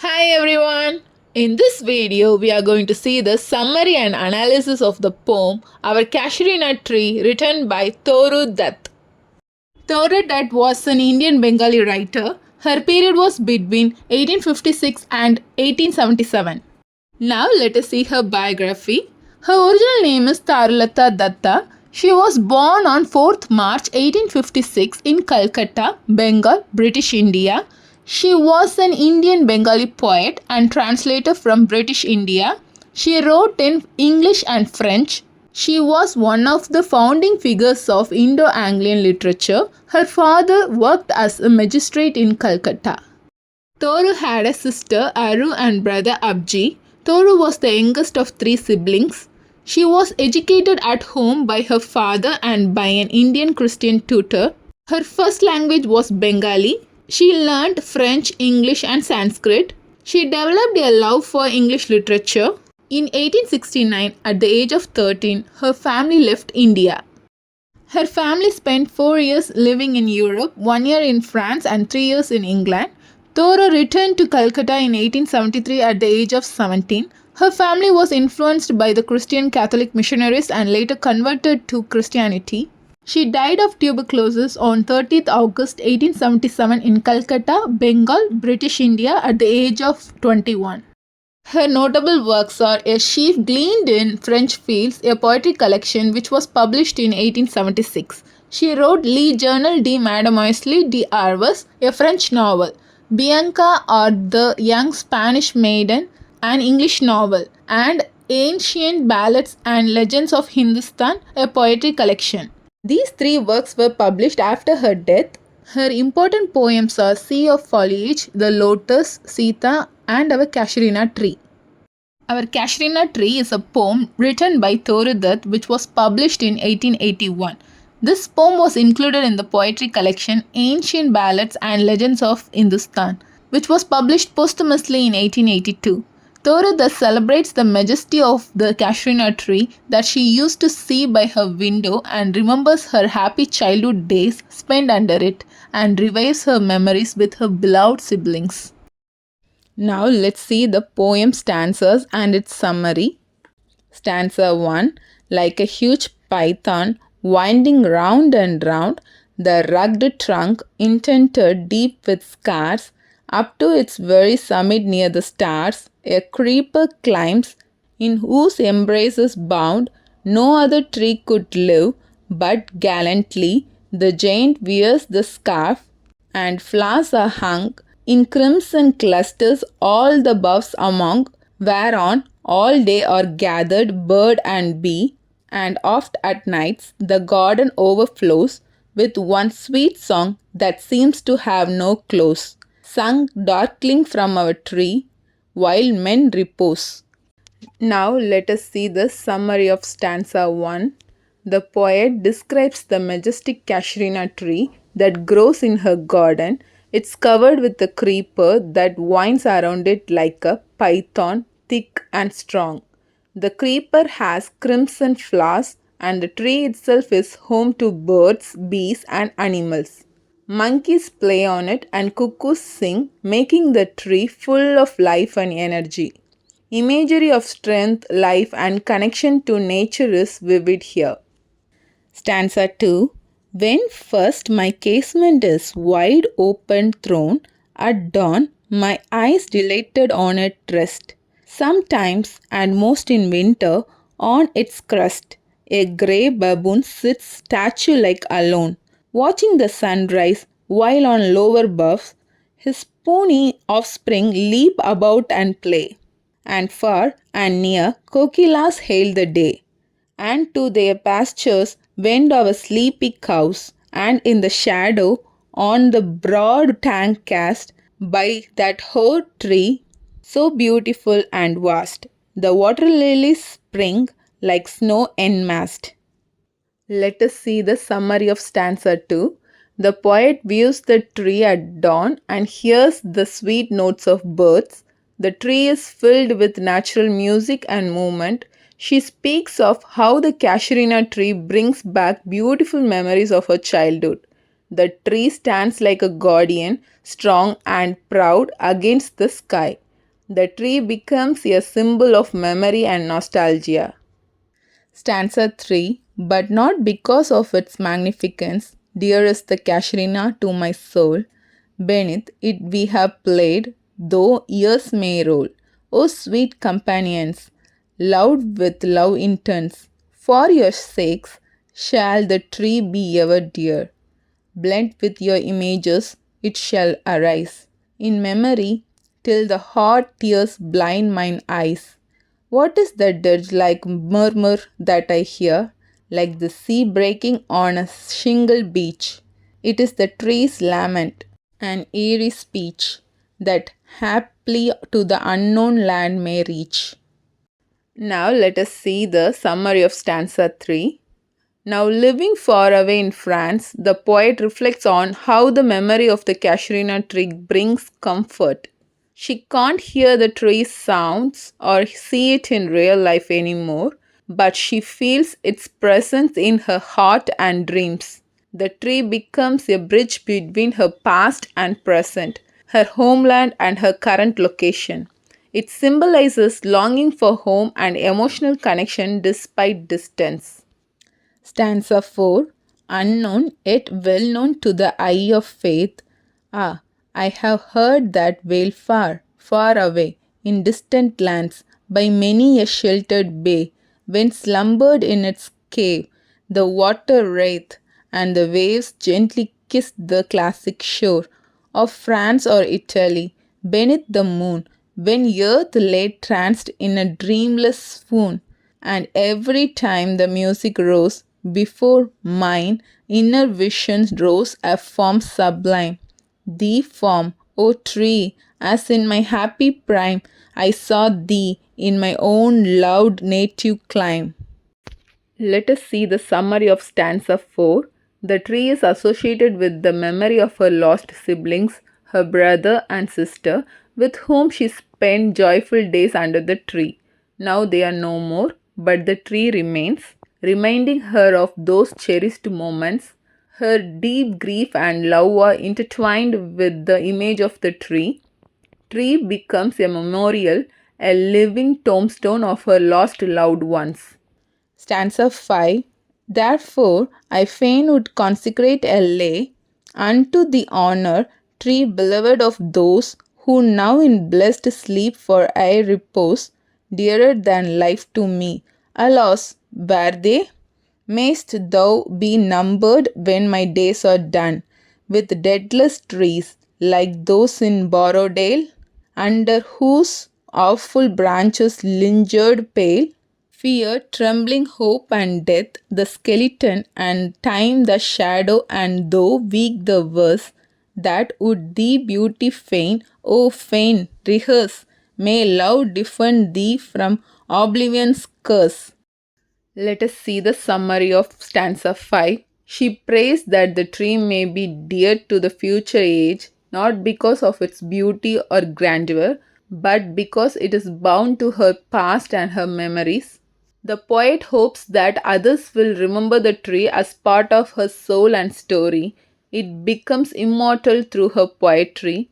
Hi everyone! In this video, we are going to see the summary and analysis of the poem Our Casuarina Tree written by Toru Dutt. Toru Dutt was an Indian Bengali writer. Her period was between 1856 and 1877. Now let us see her biography. Her original name is Tarulata Datta. She was born on 4th March 1856 in Calcutta, Bengal, British India. She was an Indian Bengali poet and translator from British India. She wrote in English and French. She was one of the founding figures of Indo-Anglian literature. Her father worked as a magistrate in Calcutta. Toru had a sister Aru and brother Abji. Toru was the youngest of three siblings. She was educated at home by her father and by an Indian Christian tutor. Her first language was Bengali. She learned French, English and Sanskrit. She developed a love for English literature. In 1869, at the age of 13, her family left India. Her family spent 4 years living in Europe, 1 year in France and 3 years in England. Toru returned to Calcutta in 1873 at the age of 17. Her family was influenced by the Christian Catholic missionaries and later converted to Christianity. She died of tuberculosis on 30th August 1877 in Calcutta, Bengal, British India at the age of 21. Her notable works are A Sheaf Gleaned in French Fields, a poetry collection which was published in 1876. She wrote Le Journal de Mademoiselle d'Arves, a French novel, Bianca or the Young Spanish Maiden, an English novel, and Ancient Ballads and Legends of Hindustan, a poetry collection. These three works were published after her death. Her important poems are Sea of Foliage, The Lotus, Sita, and Our Casuarina Tree. Our Casuarina Tree is a poem written by Toru Dutt which was published in 1881. This poem was included in the poetry collection Ancient Ballads and Legends of Hindustan, which was published posthumously in 1882. Toru thus celebrates the majesty of the Casuarina tree that she used to see by her window and remembers her happy childhood days spent under it and revives her memories with her beloved siblings. Now let's see the poem stanzas and its summary. Stanza 1. Like a huge python winding round and round, the rugged trunk indented deep with scars, up to its very summit near the stars, a creeper climbs, in whose embraces bound no other tree could live, but gallantly the giant wears the scarf, and flowers are hung in crimson clusters all the boughs among, whereon all day are gathered bird and bee, and oft at nights the garden overflows with one sweet song that seems to have no close, sung darkling from our tree, while men repose. Now let us see the summary of stanza 1. The poet describes the majestic Casuarina tree that grows in her garden. It's covered with a creeper that winds around it like a python, thick and strong. The creeper has crimson flowers and the tree itself is home to birds, bees and animals. Monkeys play on it and cuckoos sing, making the tree full of life and energy. Imagery of strength, life and connection to nature is vivid here. Stanza 2. When first my casement is wide open thrown, at dawn my eyes delighted on it rest. Sometimes and most in winter, on its crust, a grey baboon sits statue-like alone, watching the sunrise, while on lower boughs his puny offspring leap about and play. And far and near kokilas hail the day, and to their pastures wend our sleepy cows, and in the shadow on the broad tank cast by that hoar tree, so beautiful and vast, the water lilies spring like snow enmassed. Let us see the summary of stanza 2. The poet views the tree at dawn and hears the sweet notes of birds. The tree is filled with natural music and movement. She speaks of how the Casuarina tree brings back beautiful memories of her childhood. The tree stands like a guardian, strong and proud against the sky. The tree becomes a symbol of memory and nostalgia. Stanza 3, but not because of its magnificence, dear is the Casuarina to my soul. Beneath it we have played, though years may roll. O sweet companions, loved with love intense, for your sakes shall the tree be ever dear. Blent with your images, it shall arise in memory till the hot tears blind mine eyes. What is that dirge like murmur that I hear, like the sea breaking on a shingle beach? It is the tree's lament, an eerie speech that haply to the unknown land may reach. Now let us see the summary of stanza 3. Now, living far away in France, the poet reflects on how the memory of the Casuarina tree brings comfort. She can't hear the tree's sounds or see it in real life anymore, but she feels its presence in her heart and dreams. The tree becomes a bridge between her past and present, her homeland and her current location. It symbolizes longing for home and emotional connection despite distance. Stanza 4, unknown yet well known to the eye of faith. Ah, I have heard that wail far, far away, in distant lands, by many a sheltered bay, when slumbered in its cave, the water wraith, and the waves gently kissed the classic shore of France or Italy, beneath the moon, when earth lay tranced in a dreamless swoon, and every time the music rose before mine inner vision rose a form sublime. Thee form, O tree, as in my happy prime I saw thee in my own loved native clime. Let us see the summary of stanza 4. The tree is associated with the memory of her lost siblings, her brother and sister, with whom she spent joyful days under the tree. Now they are no more, but the tree remains, reminding her of those cherished moments. Her deep grief and love are intertwined with the image of the tree. Tree becomes a memorial, a living tombstone of her lost loved ones. Stanza 5. Therefore I fain would consecrate a lay unto the honor, tree beloved of those who now in blessed sleep for aye repose, dearer than life to me. Alas, were they? Mayst thou be numbered when my days are done, with deathless trees like those in Borrowdale, under whose awful branches lingered pale fear, trembling, hope, and death, the skeleton, and time the shadow, and though weak the verse, that would thee beauty fain, O fain, rehearse, may love defend thee from oblivion's curse. Let us see the summary of stanza 5. She prays that the tree may be dear to the future age, not because of its beauty or grandeur, but because it is bound to her past and her memories. The poet hopes that others will remember the tree as part of her soul and story. It becomes immortal through her poetry.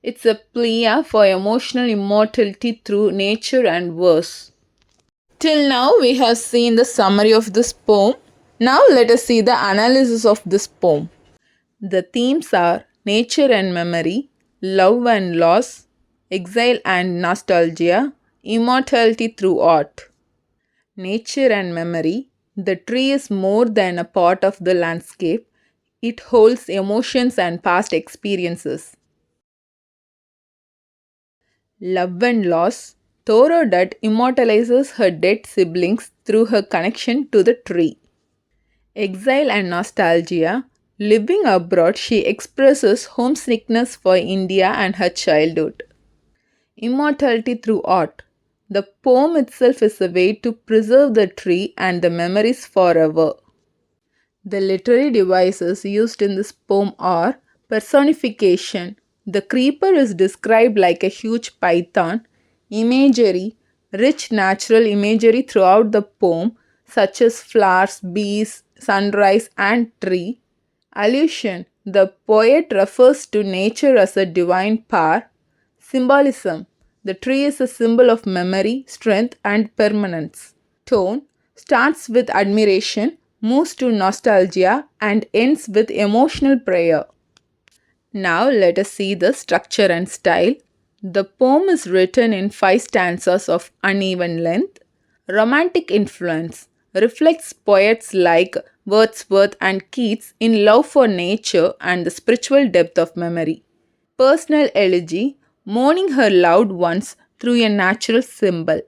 It's a plea for emotional immortality through nature and verse. Till now, we have seen the summary of this poem. Now, let us see the analysis of this poem. The themes are nature and memory, love and loss, exile and nostalgia, immortality through art. Nature and memory. The tree is more than a part of the landscape, it holds emotions and past experiences. Love and loss. Toru Dutt immortalizes her dead siblings through her connection to the tree. Exile and nostalgia. Living abroad, she expresses homesickness for India and her childhood. Immortality through art. The poem itself is a way to preserve the tree and the memories forever. The literary devices used in this poem are personification. The creeper is described like a huge python. Imagery, rich natural imagery throughout the poem, such as flowers, bees, sunrise, and tree. Allusion, the poet refers to nature as a divine power. Symbolism, The tree is a symbol of memory, strength, and permanence. Tone starts with admiration, moves to nostalgia, and ends with emotional prayer. Now let us see the structure and style. The poem is written in 5 stanzas of uneven length. Romantic influence reflects poets like Wordsworth and Keats in love for nature and the spiritual depth of memory. Personal elegy, mourning her loved ones through a natural symbol.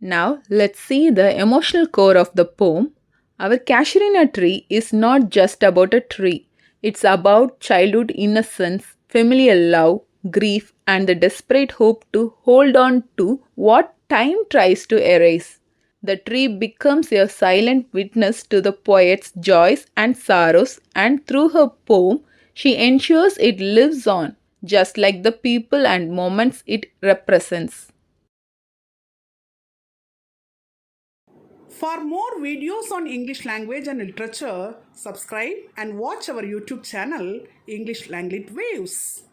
Now let's see the emotional core of the poem. Our Casuarina tree is not just about a tree. It's about childhood innocence, familiar love, grief, and the desperate hope to hold on to what time tries to erase. The tree becomes a silent witness to the poet's joys and sorrows, and through her poem, she ensures it lives on, just like the people and moments it represents. For more videos on English language and literature, subscribe and watch our YouTube channel English Language Waves.